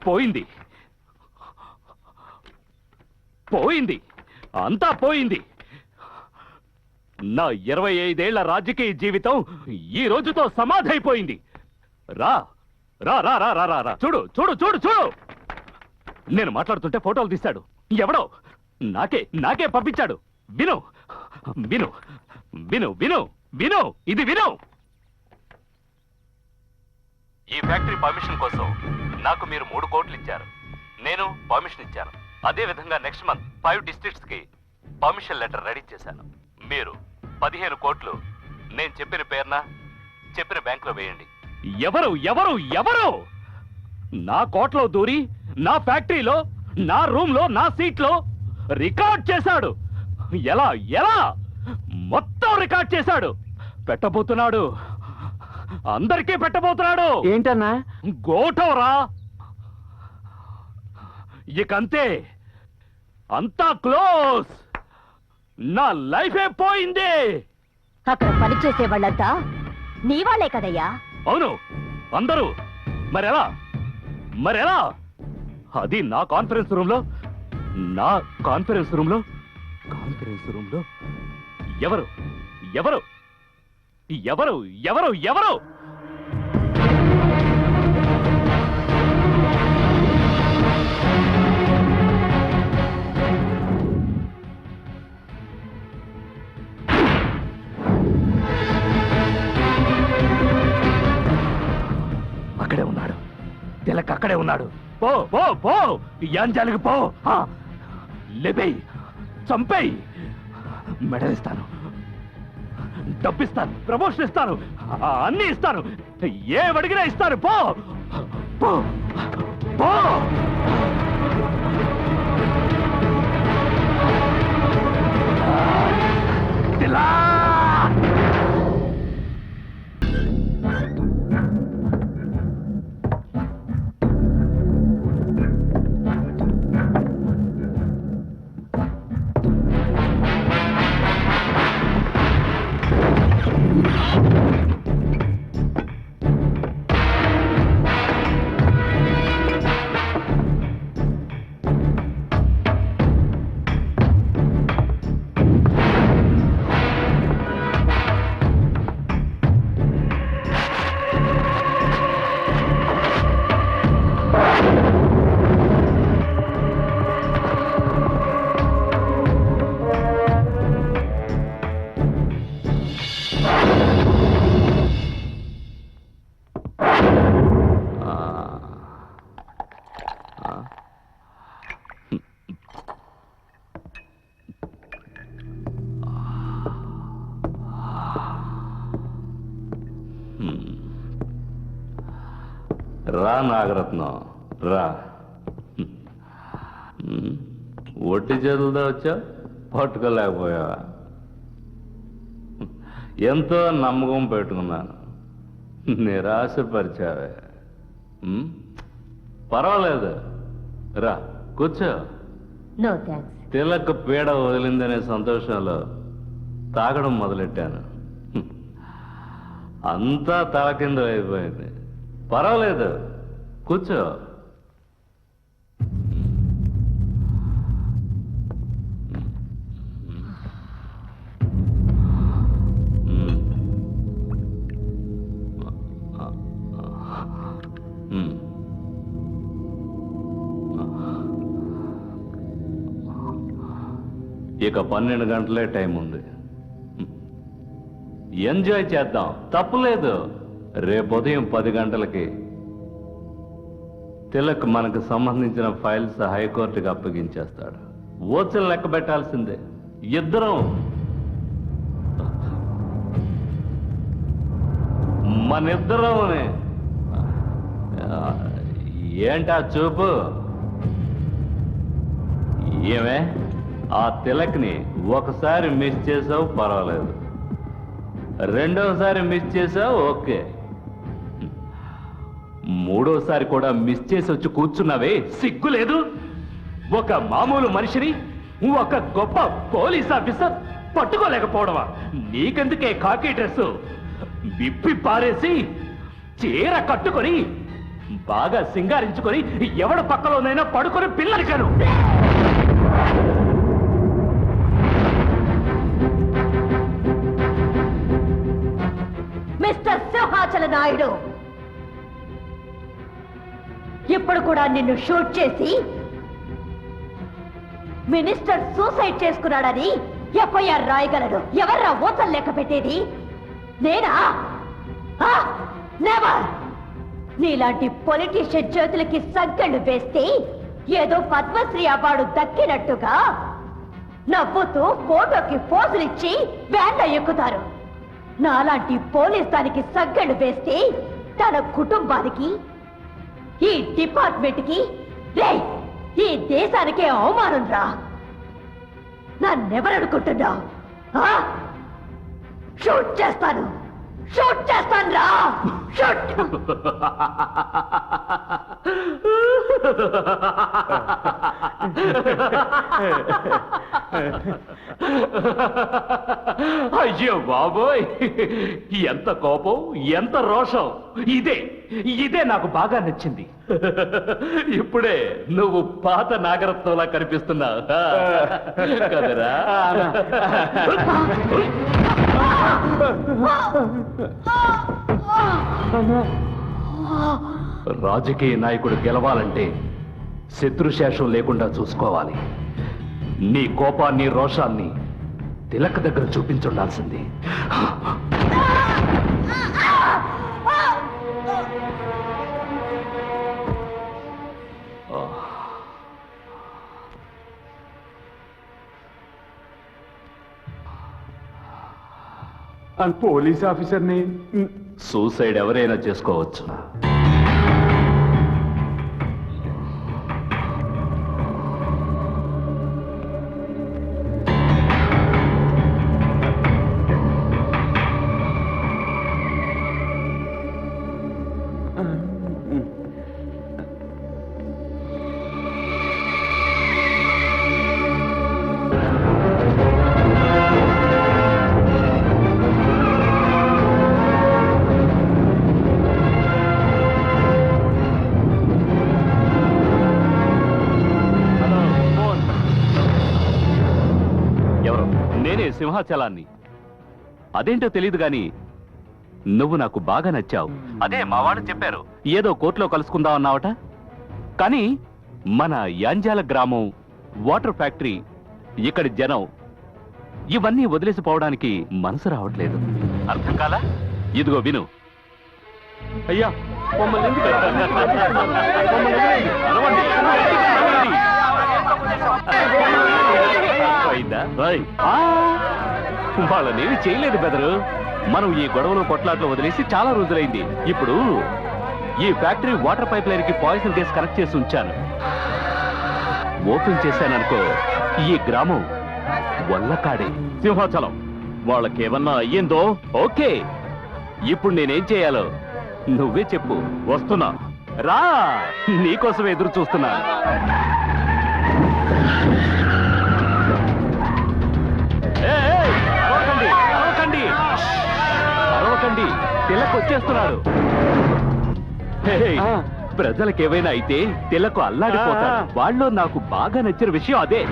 పోయింది పోయింది అంతా పోయింది. నా 25 ఏళ్ల రాజకీయ జీవితం ఈ రోజుతో సమాధైపోయింది. రా రా రా రా రా రా చూడు చూడు చూడు చూడు. నేను మాట్లాడుతుంటే ఫోటోలు తీశాడు ఎవడో. నాకే పంపించాడు. విను విను విను విను విను ఇది విను. ఈ ఫ్యాక్టరీ పర్మిషన్ కోసం నాకు మీరు 3 కోట్లు ఇచ్చారు. నేను పర్మిషన్ ఇచ్చాను. అదే విధంగా నెక్స్ట్ మంత్ 5 డిస్ట్రిక్ట్స్ కి పర్మిషన్ లెటర్ రెడీ చేశాను. మీరు 15 కోట్లు నేను చెప్పిన పేరున చెప్పిన బ్యాంకులో వేయండి. ఎవరు ఎవరు ఎవరు నా కోట్లో దూరి నా ఫ్యాక్టరీలో నా రూమ్ లో నా సీట్ లో రికార్డ్ చేశాడు? ఎలా ఎలా మొత్తం రికార్డ్ చేశాడు. పెట్టబోతున్నాడు, అందరికీ పెట్టబోతున్నాడు. ఏంటన్నా? గోటవరా. ఇకంతే, అంతా క్లోజ్. నా లైఫే పోయింది. అక్కడ పనిచేసే వాళ్ళంతా నీ వాళ్ళే కదయ్యా? అవును, అందరూ. మరెలా మరెలా? అది నా కాన్ఫరెన్స్ రూమ్ లో ఎవరు ఎవరు ఎవరు ఎవరు ఎవరు? అక్కడే ఉన్నాడు, తిలక్ అక్కడే ఉన్నాడు. పో పో పో, యాంజాలికి పో. లేపేయి, చంపేయి. మెడల్ ఇస్తాను, డబ్బిస్తాను, ప్రమోషన్ ఇస్తాను, అన్ని ఇస్తాను. ఏమడిగినా ఇస్తాను. పో పో పో. రా నాగరత్నం, రా. ఒట్టి చేతులతో వచ్చా, పట్టుకోలేకపోయావా? ఎంతో నమ్మకం పెట్టుకున్నాను, నిరాశపరిచావే. పర్వాలేదు, రా కూర్చో. No thanks. తిలక్ పీడ వదిలిందనే సంతోషంలో తాగడం మొదలెట్టాను. అంతా తలకింద అయిపోయింది. పర్వాలేదు, కూర్చో. ఇక 12 గంటలే టైం ఉంది. ఎంజాయ్ చేద్దాం, తప్పులేదు. రేపు ఉదయం 10 గంటలకి తిలక్ మనకు సంబంధించిన ఫైల్స్ హైకోర్టుకి అప్పగించేస్తాడు. ఓచలు లెక్క పెట్టాల్సిందే ఇద్దరం. మనిద్దరం. ఏంటా చూపు? ఏమే, ఆ తిలక్ని ఒకసారి మిస్ చేసావు, పర్వాలేదు. రెండోసారి మిస్ చేసావు, ఓకే. మూడోసారి కూడా మిస్ చేసి వచ్చి కూర్చున్నావే, సిగ్గులేదు? ఒక మామూలు మనిషిని ఒక గొప్ప పోలీస్ ఆఫీసర్ పట్టుకోలేకపోవడమా? నీకెందుకే కాకి డ్రెస్ విప్పి పారేసి చీర కట్టుకొని బాగా సింగారించుకొని ఎవడ పక్కలోనైనా పడుకొని పిల్లలు కను. మిస్టర్ సింహాచల నాయుడు, ఇప్పుడు కూడా నిన్ను షూట్ చేసి మినిస్టర్ సూసైడ్ చేసుకున్నాడని ఎఫ్ఐఆర్ రాయగలడు. ఎవర్రా ఓతలు లెక్క పెట్టేది? నేనా? నెవర్. నీలాంటి పొలిటీషియన్ చేతులకి సంకెళ్ళు వేస్తే ఏదో పద్మశ్రీ అవార్డు దక్కినట్టుగా నవ్వుతూ ఫోటోకి పోజులిచ్చి వ్యాన్లో ఎక్కుతారు. నాలాంటి పోలీస్ దానికి సంకెళ్ళు వేస్తే తన కుటుంబానికి, ఈ డిపార్ట్మెంట్ కి, ఈ దేశానికే అవమానం రా. నన్నెవరనుకుంటున్నావు? షూట్ చేస్తాను, షూట్ చేస్తాను రా. షూట్. అయ్యో బాబోయ్, ఎంత కోపం, ఎంత రోషం! ఇదే నాకు బాగా నచ్చింది. ఇప్పుడే నువ్వు పాత నాగరత్నంలా కనిపిస్తున్నావు కదరా? రాజకీయ నాయకుడు గెలవాలంటే శత్రుశేషం లేకుండా చూసుకోవాలి. నీ కోపాన్ని, రోషాన్ని తిలక్ దగ్గర చూపించుండాల్సింది. పోలీస్ ఆఫీసర్ని సూసైడ్ ఎవరైనా చేసుకోవచ్చు. సింహాచలాన్ని. అదేంటో తెలియదు గాని నువ్వు నాకు బాగా నచ్చావు. అదే మా వాళ్ళు చెప్పారు, ఏదో కోర్టులో కలుసుకుందాం అన్నావట. కానీ మన యాంజాల గ్రామం, వాటర్ ఫ్యాక్టరీ, ఇక్కడి జనం ఇవన్నీ వదిలేసిపోవడానికి మనసు రావట్లేదు. అర్థం కాలా? ఇదిగో విను. అయ్యా మమ్మల్ని ఎందుకు వాళ్ళనేమి చేయలేదు బెదరు. మనం ఈ గొడవలు కొట్లాట్లో వదిలేసి చాలా రోజులైంది. ఇప్పుడు ఈ ఫ్యాక్టరీ వాటర్ పైప్ లైన్ కి పాయిజన్ గ్యాస్ కనెక్ట్ చేసి ఉంచాను. ఓపెన్ చేశాననుకో, ఈ గ్రామం వల్లకాడే. సింహాచలం వాళ్ళకేమన్నా అయ్యిందో? ఓకే, ఇప్పుడు నేనేం చేయాలో నువ్వే చెప్పు. వస్తున్నా, రా, నీకోసం ఎదురు చూస్తున్నా. అరవకండి, తిలక్ వచ్చేస్తున్నాడు. ప్రజలకేమైనా అయితే తిలకు అల్లాడిపోతాడు. వాళ్ళు నాకు బాగా నచ్చిన విషయం అదే.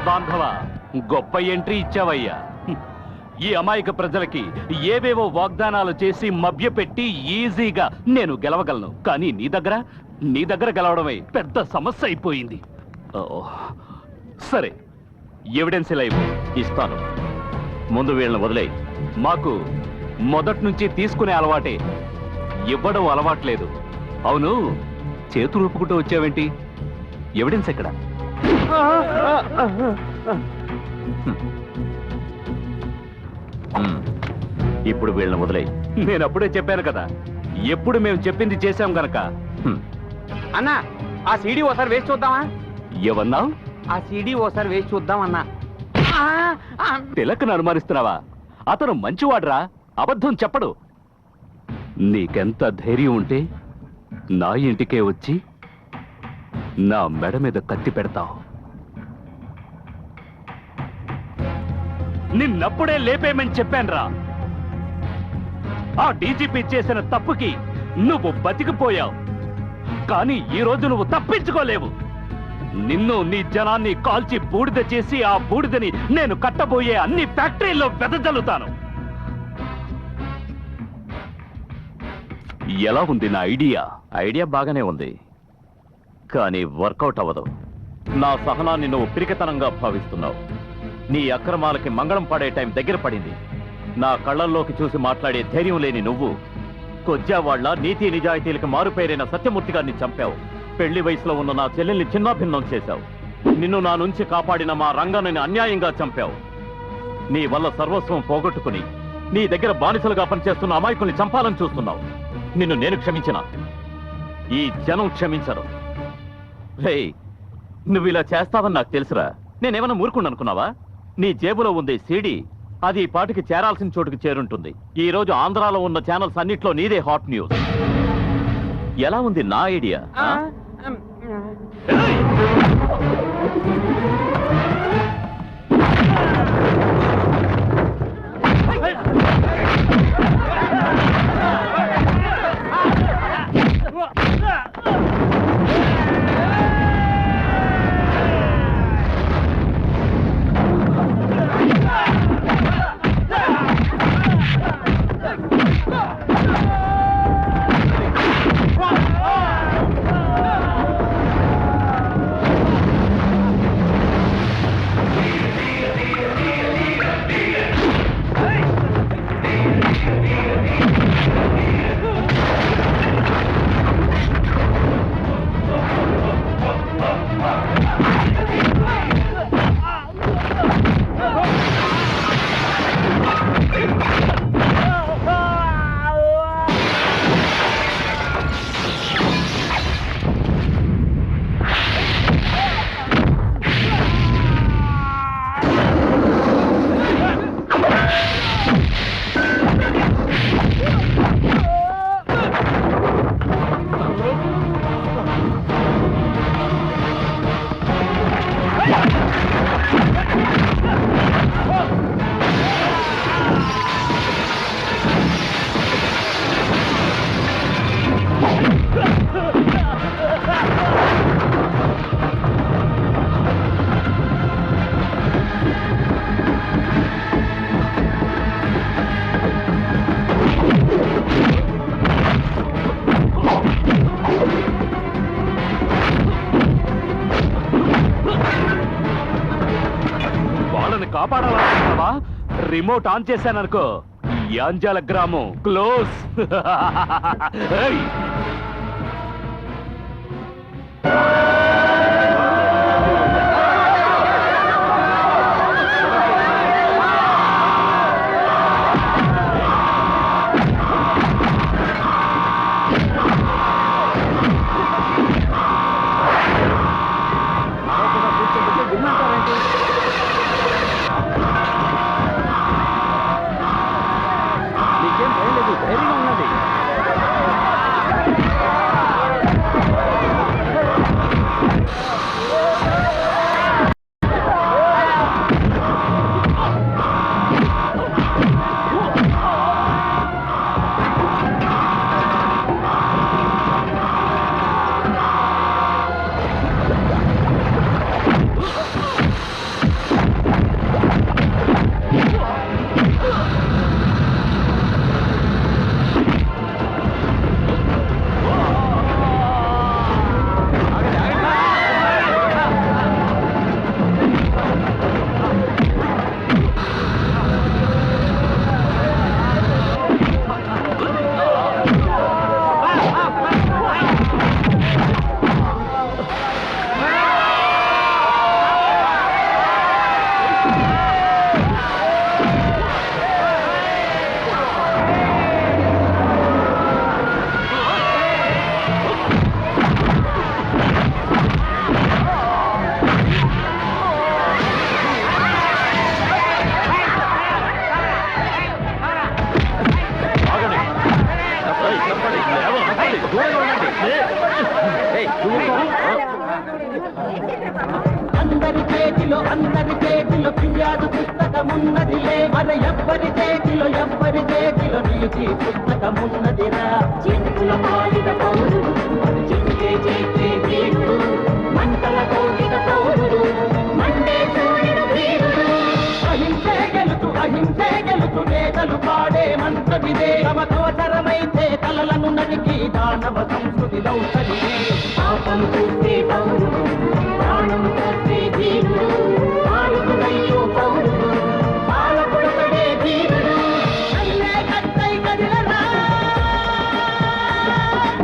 బాంధవ, గొప్ప ఎంట్రీ ఇచ్చావయ్యా. ఈ అమాయక ప్రజలకి ఏవేవో వాగ్దానాలు చేసి మభ్యపెట్టి ఈజీగా నేను గెలవగలను. కానీ నీ దగ్గర గెలవడమే పెద్ద సమస్య అయిపోయింది. సరే, ఎవిడెన్స్ ఇలా ఇస్తాను. ముందు వీళ్ళని వదిలేయి. మాకు మొదటి నుంచి తీసుకునే అలవాటే, ఇవ్వడం అలవాట్లేదు. అవును, చేతులు ఊపుకుంటూ వచ్చావేంటి? ఎవిడెన్స్ ఎక్కడ? ఇప్పుడు వీళ్ళని వదిలేయి. నేను అప్పుడే చెప్పాను కదా, ఎప్పుడు మేము చెప్పింది చేశాం గనక అన్నా ఆ సీడీ ఓసారి వేసి చూద్దామా? ఏమన్నావు? ఆ సీడీ ఓసారి వేసి చూద్దామన్నా. తిలకను అనుమానిస్తున్నావా? అతను మంచివాడ్రా, అబద్ధం చెప్పడు. నీకెంత ధైర్యం ఉంటే నా ఇంటికే వచ్చి నా మెడ మీద కత్తి పెడతావు? నిన్నప్పుడే లేపేమని చెప్పానురా. ఆ డీజీపీ చేసిన తప్పుకి నువ్వు బతికిపోయావు, కానీ ఈ రోజు నువ్వు తప్పించుకోలేవు. నిన్ను నీ జనాన్ని కాల్చి బూడిద చేసి ఆ బూడిదని నేను కట్టబోయే అన్ని ఫ్యాక్టరీల్లో వెదజల్లుతాను. ఎలా ఉంది నా ఐడియా? ఐడియా బాగానే ఉంది, కానీ వర్కౌట్ అవ్వదు. నా సహనాన్ని నువ్వు పిరికితనంగా భావిస్తున్నావు. నీ అక్రమాలకి మంగళం పడే టైం దగ్గర పడింది. నా కళ్ళల్లోకి చూసి మాట్లాడే ధైర్యం లేని నువ్వు కొజ్జావాళ్ల నీతి నిజాయితీలకు మారుపేరైన సత్యమూర్తి గారిని చంపావు. పెళ్లి వయసులో ఉన్న నా చెల్లెల్ని చిన్నాభిన్నం చేశావు. నిన్ను నా నుంచి కాపాడిన మా రంగాన్ని అన్యాయంగా చంపావు. నీ వల్ల సర్వస్వం పోగొట్టుకుని నీ దగ్గర బానిసలుగా పనిచేస్తున్న అమాయకుల్ని చంపాలని చూస్తున్నావు. నిన్ను నేను క్షమించిన, ఈ జనం క్షమించరు. రేయ్, నువ్వు ఇలా చేస్తావని నాకు తెలుసురా. నేనేమన్నా మూర్ఖుండు అనుకున్నావా? నీ జేబులో ఉంది సీడీ, అది ఈ పాటికి చేరాల్సిన చోటుకి చేరుంటుంది. ఈ రోజు ఆంధ్రాలో ఉన్న ఛానల్స్ అన్నిట్లో నీదే హాట్ న్యూస్. ఎలా ఉంది నా ఐడియా? కాపాడాలనుకుంటున్నావా? రిమోట్ ఆన్ చేశాననుకో, యాంజాల గ్రామం క్లోజ్. నీకేం భయం లేదు, ధైర్యంగా ఉన్నది. దూరంగా ఉండండి. ఏయ్, నువ్వు ఊరుకో. అందరి చేతిలో ఫిర్యాదు పుస్తకమున్నదిలే మన ఎవ్వరి చేతిలో నీతి పుస్తకమున్నదిరా చిక్కుల పాలిన పౌరుడు చిక్కే చేసే వీరుడు మంటల కోటిన పౌరుడు మండే సూర్యుడు వీరుడు అహింసే గెలుతు నేతలు పాడే మంత్రమిదే తమకోసరమైతే తలలను నరికి దానవ సంస్కృతి దౌసరిదే పాపం చూస్తే పౌరుడు ప్రాణం చూస్తే ధీరుడు పాలకుడయ్యో పౌరుడు పాలకుడొకడే ధీరుడు అన్నే కట్టై కదిలరా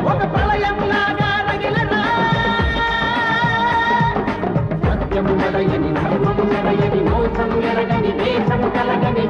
ఒక ప్రళయంలాగా రగిలరా సత్యము నడయని ధర్మము నడయని మోసము ఎరగని దేశము కలగని